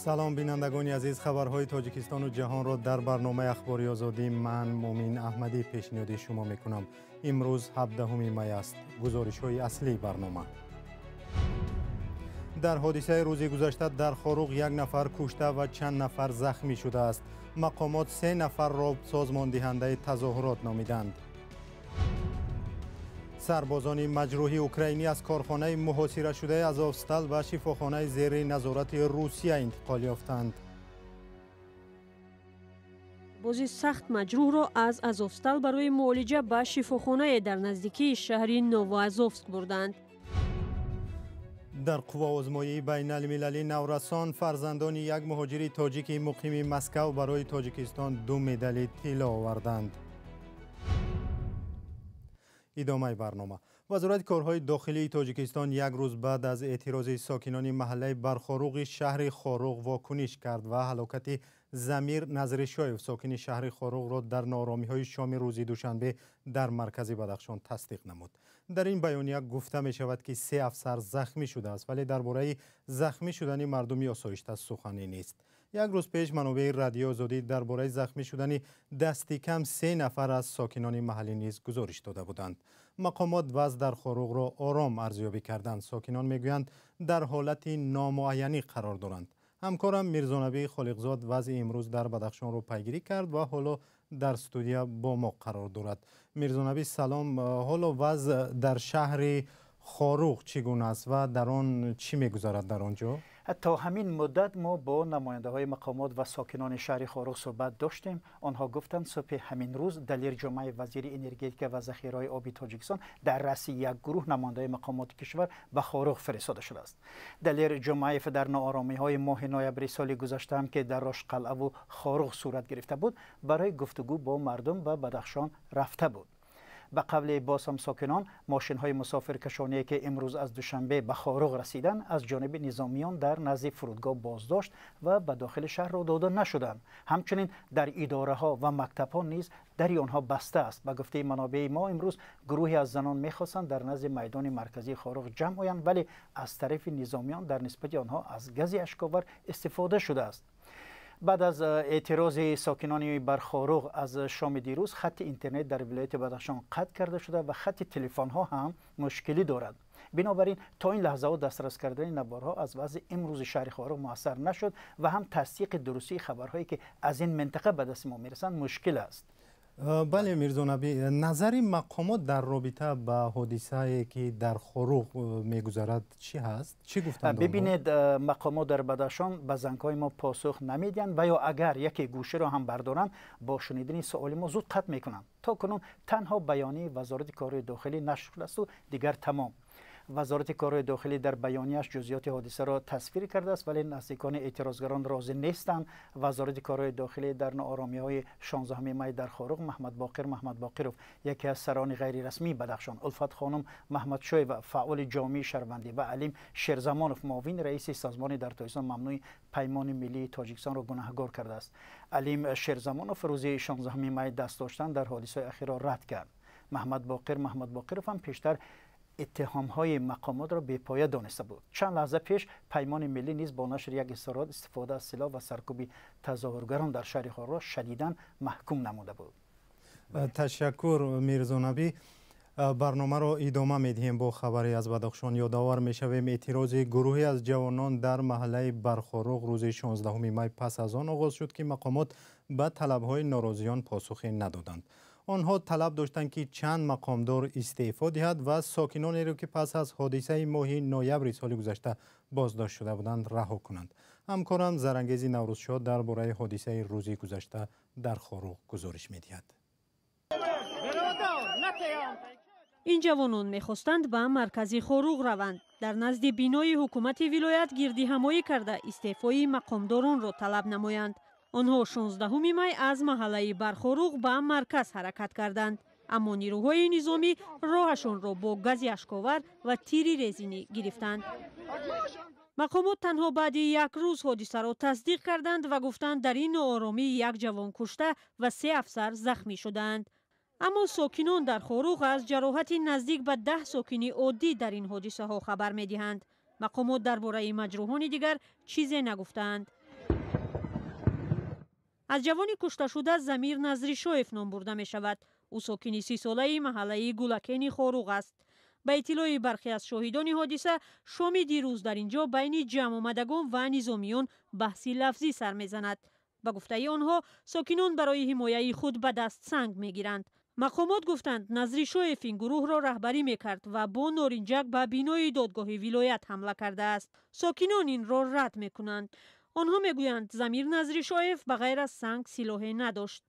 سلام بینندگان عزیز، خبرهای تاجیکستان و جهان را در برنامه اخباری آزادی من مومین احمدی پیشنهاد شما میکنم. امروز 17 می است. گزارش های اصلی برنامه: در حادثه روز گذشته در خاروق یک نفر کشته و چند نفر زخمی شده است. مقامات 3 نفر را سازمان دهنده تظاهرات نامیدند. سربازان مجروح اوکراینی از کارخانه محاصره شده آزوفستال و شفاخانه زیر نظارت روسیه انتقال یافتند. سربازی سخت مجروح را از آزوفستال برای معالجه به شفاخانه در نزدیکی شهر نووازوفسک بردند. در قواآزمایی بین المللی نورسان فرزندان یک مهاجر تاجیک مقیم مسکو برای تاجیکستان 2 مدال طلا آوردند. ادامه برنامه: وزارت کارهای داخلی تاجیکستان یک روز بعد از اعتراض ساکنان محله برخاروق شهر خاروق واکنش کرد و هلاکت ضمیر نظرشایف ساکن شهر خاروق را در ناآرامی‌های شام روز دوشنبه در مرکز بدخشان تصدیق نمود. در این بیانیه گفته می شود که 3 افسر زخمی شده است، ولی درباره زخمی شدن مردم آسایشته سخنی نیست. یک روز پیش منابع رادیو آزادی درباره زخمی شدن دستی کم 3 نفر از ساکنان محلی نیز گزارش داده بودند. مقامات وضع در خاروق را آرام ارزیابی کردند. ساکنان میگویند در حالت نامعینی قرار دارند. همکارم میرزانبی خالقزاد وضع امروز در بدخشان را پیگیری کرد و حالا در استودیو با ما قرار دارد. میرزانبی سلام، حالا وضع در شهر خاروق چگونه است و در آن چی میگذرد در آنجا؟ تا همین مدت ما با نماینده های مقامات و ساکنان شهر خاروق صحبت داشتیم. آنها گفتند صبح همین روز دلیر جمعه وزیر انرژتیک و ذخیره آبی تاجیکستان در رأس یک گروه نماینده مقامات کشور به خاروق فرستاده شده است. دلیر جمعه در ناآرامی های ماه نوامبر سال گذشته هم که در راشقلعه و خاروق صورت گرفته بود برای گفتگو با مردم به بدخشان رفته بود. به قبل باز هم ساکنان ماشین های مسافرکشانی که امروز از دوشنبه به خاروق رسیدن از جانب نظامیان در نزد فرودگاه بازداشت و به داخل شهر را داده نشدند. همچنین در اداره ها و مکتب ها نیز در آنها بسته است. به گفته منابع ما امروز گروهی از زنان میخواستند در نزد میدان مرکزی خاروق جمع آیند، ولی از طرف نظامیان در نسبت آنها از گاز اشک‌آور استفاده شده است. بعد از اعتراض ساکنان برخاروق از شام دیروز خط اینترنت در ولایت بدخشان قطع کرده شده و خط تلفن ها هم مشکلی دارد. بنابراین تا این لحظه دسترس کردن نوارها از وضع امروز شهر خاروق موثر نشد و هم تصدیق درستی خبرهایی که از این منطقه به دست ما میرسند مشکل است. بله میرزانبی، نظر مقامات در رابطه با حادثه‌ای که در خاروق میگذرد چی هست؟ چی گفتند؟ ببینید، مقامات در بدخشان به زنگ‌های ما پاسخ نمیدن و یا اگر یک گوشه را هم بردارن با شنیدن سوال ما زود قطع میکنند. تا کنون تنها بیانیه وزارت کارهای داخلی نشر شده است و دیگر تمام. وزارت کارهای داخلی در بیانیه‌اش جزئیات حادثه را تصویر کرده است، ولی نزدیکان اعتراضگران راضی نیستند. وزارت کارهای داخلی در ناآرامی‌های 16 می در خاروق محمد باقرov یکی از سران غیر رسمی بدخشان، الفت خانم محمد شوی و فعال جامعه شهروندی و علیم شیرزمانوف معاون رئیس سازمان در تاجیکستان ممنوع پیمان ملی تاجیکستان را گناهکار کرده است. علیم شیرزمانوف روز 16 می دست داشتن در حادثه اخیر را رد کرد. محمد باقرov هم پیشتر اتهام‌های مقامات را بی‌پایه دانسته بود. چند لحظه پیش پیمان ملی نیز با نشر یک استراد استفاده از سلاح و سرکوب تظاهرگران در شهر خاروق را شدیداً محکوم نموده بود. تشکر میرزانبی. برنامه را ادامه میدهیم با خبری از بدخشان. یادآور میشویم اعتراض گروهی از جوانان در محله برخاروق روز 16 می پس از آن آغاز شد که مقامات به طلب‌های ناراضیان پاسخی ندادند. آنها طلب داشتند که چند مقامدار استعفا دهد و ساکنانی را که پس از حادثه ماه نوامبر سال گذشته بازداشت شده بودند رها کنند. همکارم زرانگیز نوروزشاه درباره حادثه روز گذشته در خاروق گزارش می‌دهد. این جوانان می‌خواستند به مرکزی خاروق روند. در نزد بینای حکومت ولایت گردی همایی کرده استعفای مقامداران را طلب نمایند. آنها 16 می از محله برخاروق به مرکز حرکت کردند، اما نیروهای نظامی راهشان را با گاز اشک‌آور و تیر رزینی گرفتند. مقامات تنها بعد یک روز حادثه را تصدیق کردند و گفتند در این ناآرامی یک جوان کشته و 3 افسر زخمی شدند. اما ساکنان در خاروق از جراحت نزدیک به 10 ساکن عادی در این حادثه ها خبر می دهند. مقامات درباره مجروحان دیگر چیزی نگفتند. از جوانی کشته شده زمیر نظریشویف نام برده می شود. او ساکن 30 ساله محله گولکین خوروغ است. به اطلاع برخی از شاهدان حادثه، شام دیروز در اینجا بین جمع آمدگان و نظامیان بحثی لفظی سر میزند. به گفته آنها، ساکنان برای حمایت خود به دست سنگ میگیرند. مقامات گفتند نظریشویف این گروه را رهبری میکرد و با نارنجک به بینای دادگاه ولایت حمله کرده است. ساکنان این را رد میکنند. آنها میگویند زمیر نظریشویف به غیر از سنگ سلاحی نداشت.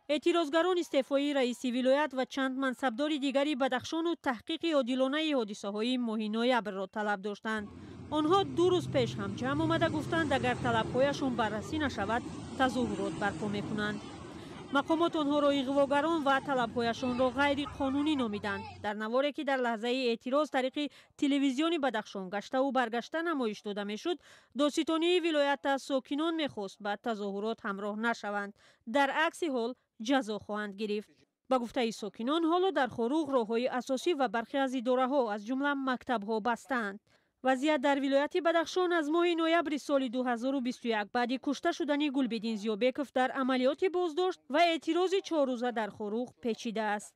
اعتراضگران استعفای رئیس ولایت و چند منصبدار دیگری بدخشان و تحقیق عادلانه حادثه‌های ماه نوامبر را طلب داشتند. آنها 2 روز پیش هم جمع آمده گفتند اگر طلب‌هایشان بررسی نشود تظاهرات برپا می‌کنند. مقامات آنها را اغواگران و طلب‌هایشان را غیر قانونی نامیدند. در نواری که در لحظه اعتراض طریق تلویزیون بدخشان گشته و برگشته نمایش داده میشد، دادستانی ولایت ساکنان میخواست به تظاهرات همراه نشوند. در عکس حال جزا خواهند گرفت. با گفته ساکنان حالا در خوروغ راههای اساسی و برخی از اداره‌ها از جمله مکتب‌ها بستند. وضعیت در ولایت بدخشان از ماه نوامبر سال 2021 بعد کشته شدن گلبدین زیابکوف در عملیات بازداشت و اعتراض 4 روزه در خوروغ پیچیده است.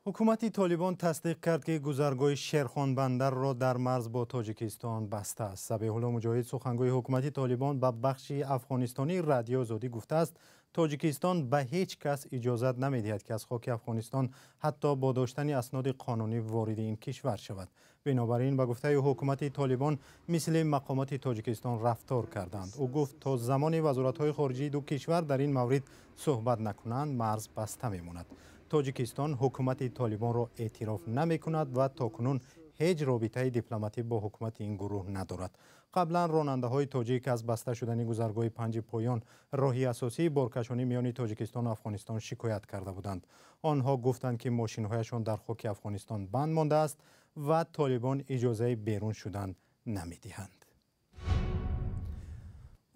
حکومت طالبان تصدیق کرد که گذرگاه شیرخان بندر را در مرز با تاجیکستان بسته است. صبیح الله مجاهد سخنگوی حکومت طالبان به بخش افغانستانی رادیو آزادی گفته است تاجیکستان به هیچ کس اجازت نمی‌دهد که از خاک افغانستان حتی با داشتن اسناد قانونی وارد این کشور شود. بنابراین به گفته حکومت طالبان مثل مقامات تاجیکستان رفتار کردند. او گفت تا زمان وزارت‌های خارجه دو کشور در این مورد صحبت نکنند مرز بسته می‌ماند. تاجیکستان حکومت طالبان را اعتراف نمی کند و تاکنون هیچ رابطه دیپلماتی با حکومت این گروه ندارد. قبلا راننده های تاجیک از بسته شدن گذرگاه 5 پایان راهی اساسی بارکشانی میان تاجیکستان و افغانستان شکایت کرده بودند. آنها گفتند که ماشین هایشان در خاک افغانستان بند مانده است و طالبان اجازه بیرون شدن نمی دهند.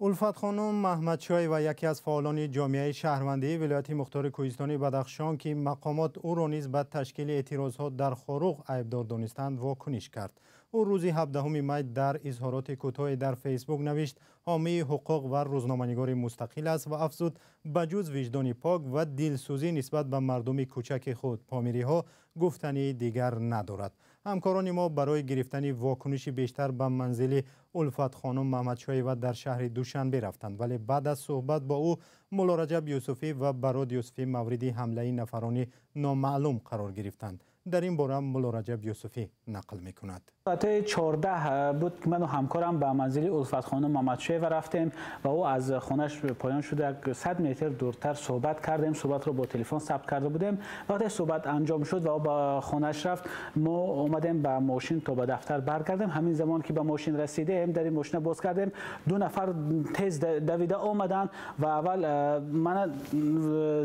الفت خانم محمدشاه و یکی از فعالان جامعه شهروندی ولایت مختار کوهستانی بدخشان که مقامات او را نیز به تشکیل اعتراضات در خوروغ عیبدار دانستند واکنش کرد. او روز 17 می در اظهارات کوتاهی در فیسبوک نوشت حامی حقوق و روزنامه‌نگار مستقل است و افزود بجز وجدان پاک و دلسوزی نسبت به مردم کوچک خود پامیری ها گفتنی دیگر ندارد. همکاران ما برای گرفتن واکنش بیشتر به منزل الفت خانم محمدشاه و در شهر دوشنبه رفتند، ولی بعد از صحبت با او مولا رجب یوسفی و براد یوسفی مورد حمله نفرانی نامعلوم قرار گرفتند. در این باره مولا رجب یوسفی نقل می‌کند. ساعت 14 بود که من و همکارم به منزل الفت خانم محمدشاه رفتیم و او از خانه‌اش پایان شده 100 متر دورتر صحبت کردیم. صحبت رو با تلفن ثبت کرده بودیم. وقتی صحبت انجام شد و او به خانه‌اش رفت، ما اومدیم به ماشین تا به دفتر برگردیم. همین زمان که به ماشین رسیدیم در این ماشین باز کردیم، 2 نفر تیز دویده آمدن و اول من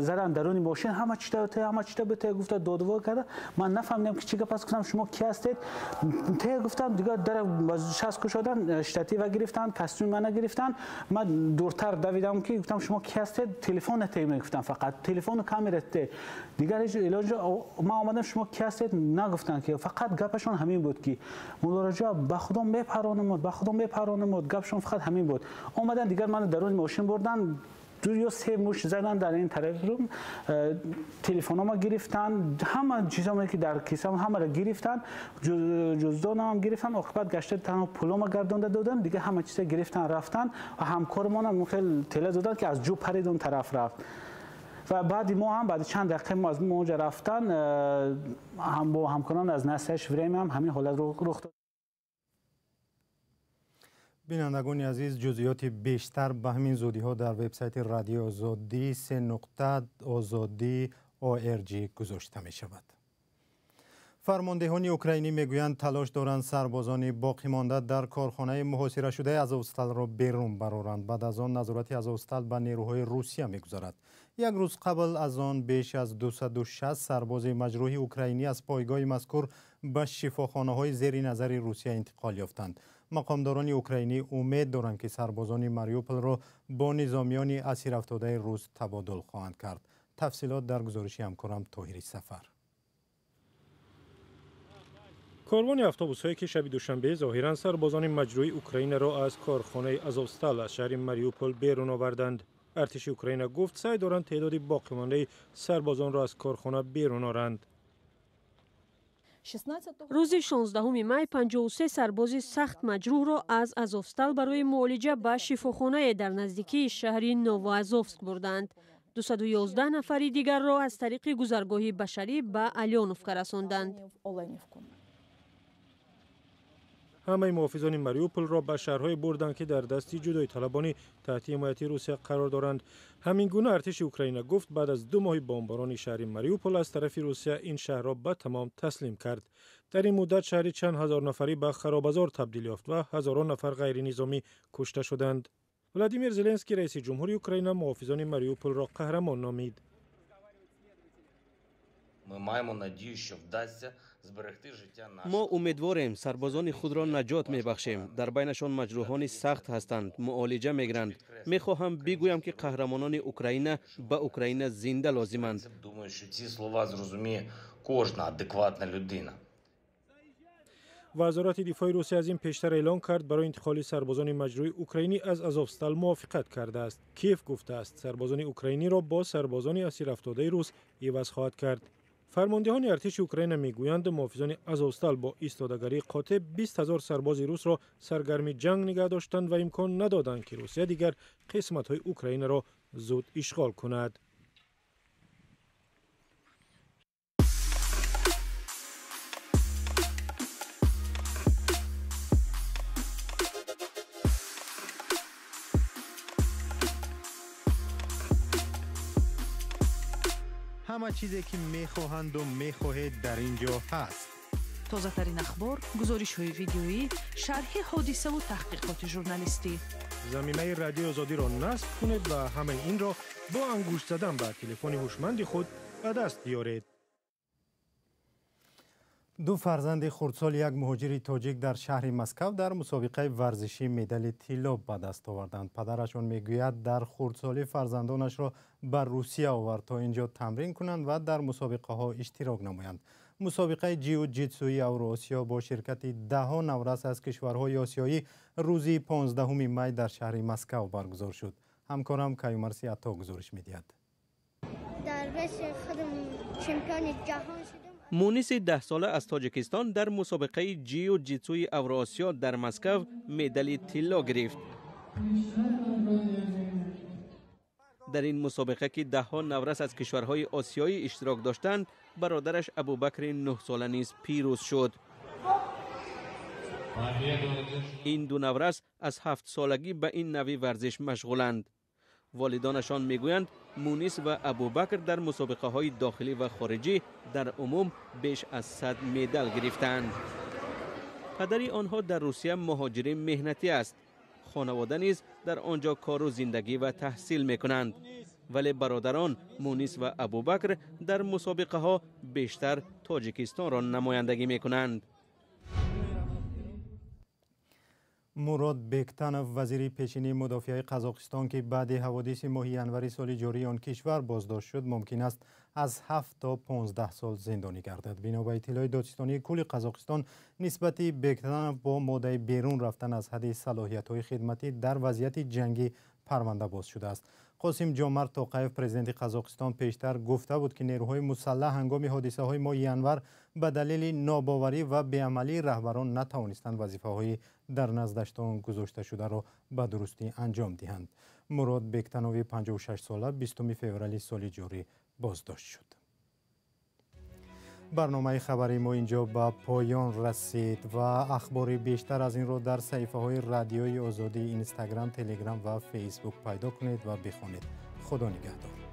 زدن درون ماشین همه چی بته گفت دادوار کرده. من نفهمیدم که چی گپ است. گفتم شما کی هستید؟ گفتم دیگه در شست کشادن شتاتی و گرفتن کاستوم من گرفتن. من دورتر دویدم که گفتم شما کی هستید؟ تلفن تیم گفتم فقط تلفن و کامرا دیگر علاج ما اومدم شما کی هستید نگفتن که فقط گپشون همین بود که مولا رجب به خودم میپرانم گپشون فقط همین بود. اومدن دیگر من درون ماشین بردن 2 یا 3 مش زدن در این طرف رو تلفن‌ها گرفتن همه چیزایی که در کیسم همه را گرفتن جزدانم هم گرفتن عاقبت گشته تنها پولم گردونده دادن دیگه همه چیزا گرفتن رفتن و همکارمون هم خیلی تله دادن که از جو پرید اون طرف رفت و بعد ما هم بعد چند دقیقه ما از اونجا رفتن هم با همکاران از نسش وریم هم همین حالت رو رخ داد. بینندگان عزیز جزئیات بیشتر به همین زودی ها در وبسایت رادیو آزادی 3.azadi.org گذاشته می شود. فرماندهان اوکراینی میگویند تلاش دارند سربازان باقی مانده در کارخانه محاصره شده آزوستال را بیرون برآورند. بعد از آن نظارت آزوستال به نیروهای روسیه میگذارد. 1 روز قبل از آن بیش از 260 سرباز مجروح اوکراینی از پایگاه مذکور به شفاخانه‌های زیر نظر روسیه انتقال یافتند. مقامداران اوکراینی امید دارند که سربازان ماریوپل را با نظامیان اسیر افتاده روس تبادل خواهند کرد. تفصیلات در گزارش همکارم طاهری سفر. کاروان اتوبوس‌هایی که شب دوشنبه ظاهراً سربازان مجروح اوکراین را از کارخانه آزوفستال از شهر ماریوپول بیرون آوردند. ارتش اوکراین گفت سعی دارند تعداد باقیمانده سربازان را از کارخانه بیرون آورند. روز 16 می 53 سرباز سخت مجروح را از آزوفستال برای معالجه به شفاخانه در نزدیکی شهر نووازوفسک بردند. 211 نفر دیگر را از طریق گذرگاه بشری به الیانوفکا رساندند. همه محافظان ماریوپول را به شهرهای بردند که در دستی جدای طلبانی تحت حمایت روسیه قرار دارند. همین گونه ارتش اوکراین گفت بعد از 2 ماه بمباران شهر ماریوپول از طرف روسیه این شهر را به تمام تسلیم کرد. در این مدت شهری چند هزار نفری به خرابزار تبدیل یافت و هزاران نفر غیر نظامی کشته شدند. ولادیمیر زلنسکی رئیس جمهوری اوکراین محافظان ماریوپول را قهرمان نامید. ما امیدواریم سربازان خود را نجات میبخشیم. در بینشان مجروحان سخت هستند، معالجه میگیرند. میخواهم بگویم که قهرمانان اوکراین به اوکراین زنده لازمند. وزارت دفاع روسیه از این پیشتر اعلان کرد برای انتقال سربازان مجروح اوکراینی از آزوفستال موافقت کرده است. کیف گفته است سربازان اوکراینی را با سربازان اسیر افتاده روس عوض خواهد کرد. فرماندهان ارتش اوکراین میگویند محافظان آزوفستال با ایستادگی قاطع 20,000 سرباز روس را سرگرم جنگ نگه داشتند و امکان ندادند که روسیه دیگر قسمت‌های اوکراین را زود اشغال کند. همه چیزی که میخواهند و میخواهید در اینجا هست. تازه ترین اخبار، گزارش های ویدیویی، شرح حادثه و تحقیقات ژورنالیستی. زمینه رادیو آزادی را نصب کنید و همه این را با انگشت زدن به تلفن هوشمند خود به دست بیارید. 2 فرزند خردسال یک مهاجر تاجیک در شهر مسکو در مسابقه ورزشی مدال طلا به دست آوردند. پدرشان میگوید در خردسالی فرزندانش را بر روسیه آورد تا اینجا تمرین کنند و در مسابقه ها اشتراک نمایند. مسابقه جیو جیتسوی اوراسیا با شرکت 10 نورس از کشورهای آسیایی روز 15 می در شهر مسکو برگزار شد. همکارم کیومرسی عطا گزارش می‌دهد. در رشته خودم چمپیون جهان شدم. مونیس 10 ساله از تاجیکستان در مسابقه جیو جیتسوی اوراسیا در مسکو مدال طلا گرفت. در این مسابقه که 10 نورس از کشورهای آسیایی اشتراک داشتند، برادرش ابوبکر 9 ساله نیز پیروز شد. این 2 نورس از 7 سالگی به این نوع ورزش مشغولند. والدانشان میگویند مونیس و ابوبکر در مسابقه های داخلی و خارجی در عموم بیش از 100 مدال گرفتند. پدری آنها در روسیه مهاجر مهنتی است. خانواده نیز در آنجا کار و زندگی و تحصیل میکنند. ولی برادران مونیس و ابوبکر در مسابقه ها بیشتر تاجیکستان را نمایندگی میکنند. مراد بکتانوف وزیر پیشینی مدافع قزاقستان که بعد حوادث ماه ینور سال جاری آن کشور بازداشت شد ممکن است از 7 تا 15 سال زندانی گردد. بنا به اطلاع دادستانی کل قزاقستان نسبت بکتانوف با مادع بیرون رفتن از حد صلاحیت‌های خدمتی در وضعیت جنگی پرونده باز شده است. قاسم جامرد توقیف پرزیدنت قزاقستان پیشتر گفته بود که نیروهای مسلح هنگام حادثه های ماه ینور به دلیل ناباوری و بیعملی رهبران نتوانستند وظیفه‌های در نزدشان گذاشته شده را به درستی انجام دهند. مراد بکتانوف 56 ساله 20 فوریه سال جاری بازداشت شد. برنامه خبری ما اینجا به پایان رسید و اخبار بیشتر از این را در صفحه های رادیوی آزادی اینستاگرام، تلگرام و فیسبوک پیدا کنید و بخوانید. خدا نگهدار.